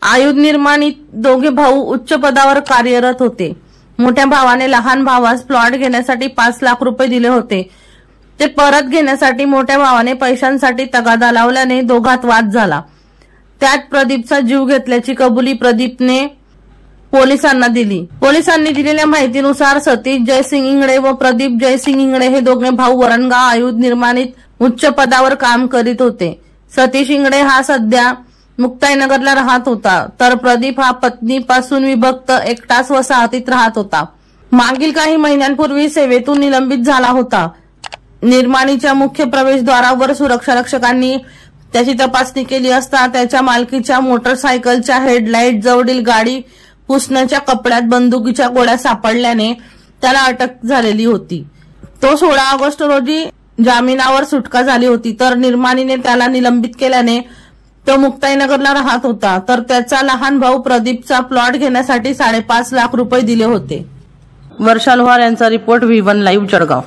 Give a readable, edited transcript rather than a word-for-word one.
आयुध निर्माणीत दोघे भाऊ उच्च पदावर कार्यरत होते। मोठ्या भावाने लहान भावास प्लॉट घेण्यासाठी 5 लाख रुपये दिले होते। ते परत घेण्यासाठी मोठ्या भावाने पैशांसाठी तगादा लावल्याने दोघात वाद झाला। त्यात प्रदीपचा जीव घेतल्याची कबुली प्रदीपने पोलिसांना दिली। पोलिसांनी दिलेल्या माहितीनुसार सतीश जयसिंग इंगळे व प्रदीप जयसिंग इंगळे हे दोघे भाऊ वरणगाव आयुध निर्माणीत उच्च पदावर काम करीत होते। सतीश इंगळे हा सध्या मुक्ताईनगरला राहत होता, तर प्रदीप हा पत्नीपासून विभक्त एकटाच वसाहतीत राहत होता। मागील काही महिन्यांपूर्वी सेवेतून निलंबित झाला होता। निर्माणीच्या मुख्य प्रवेशद्वारावर सुरक्षारक्षकांनी त्याची तपासणी केली असता त्याच्या मालकीच्या मोटरसायकलच्या हेडलाईट जवळील गाडी पुसण्याच्या कपड्यात बंदुकीच्या गोळ्या सापडल्याने त्याला अटक झालेली होती। तो 16 ऑगस्ट रोजी जामिनावर सुटका झाली होती, तर निर्माणीने त्याला निलंबित केल्याने तो मुक्ताईनगरला राहत होता, तर त्याचा लहान भाऊ प्रदीपचा प्लॉट घेण्यासाठी 5.5 लाख रुपये दिले होते। वर्षा लोहार यांचा रिपोर्ट V1 लाईव्ह जळगाव।